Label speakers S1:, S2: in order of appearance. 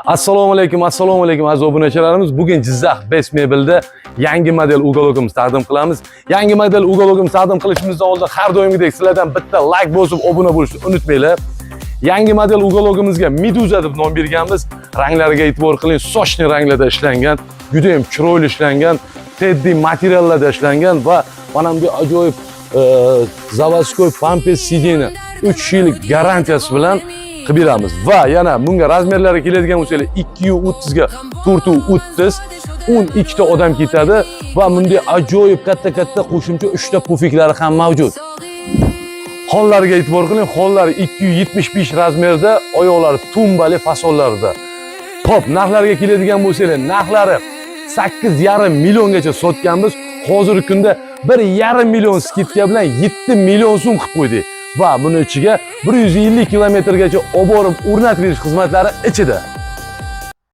S1: Assalomu alaykum aziz obunachilarimiz. Bugun Jizzax Best Mebel'da yangi model ugologimizni taqdim qilamiz. Yangi model ugologimizni taqdim qilishimizdan oldin har doimgidek sizlardan bitta like bosib obuna bo'lishni unutmanglar. Yangi model ugologimizga Meduza deb nom berganmiz. Ranglariga e'tibor qiling, sochli ranglarda ishlangan, juda ham chiroyli ishlangan, teddy materiallarda ishlangan va mana bu ajoyib заводской pampers sideni 3 yillik garantiyasi bilan qilib beramiz. Va yana bunga razmerlari keladigan bo'lsa 230 ga 430 12 ta odam ketadi va bunday ajoyib katta qo'shimcha 3 ta pufiklari ham mavjud. Qo'llariga e'tibor qiling, qo'llari 275 razmerda, oyoqlari tumbali fasonlarda. Top narxlarga keladigan bo'lsa, narxlari 8,5 milliongacha sotganmiz. Hozirgi kunda 1,5 million skidka bilan 7 million so'm qilib qo'ydik. Va buni ichiga 150 kilometrgacha olib borib o'rnatib berish xizmatlari ichida.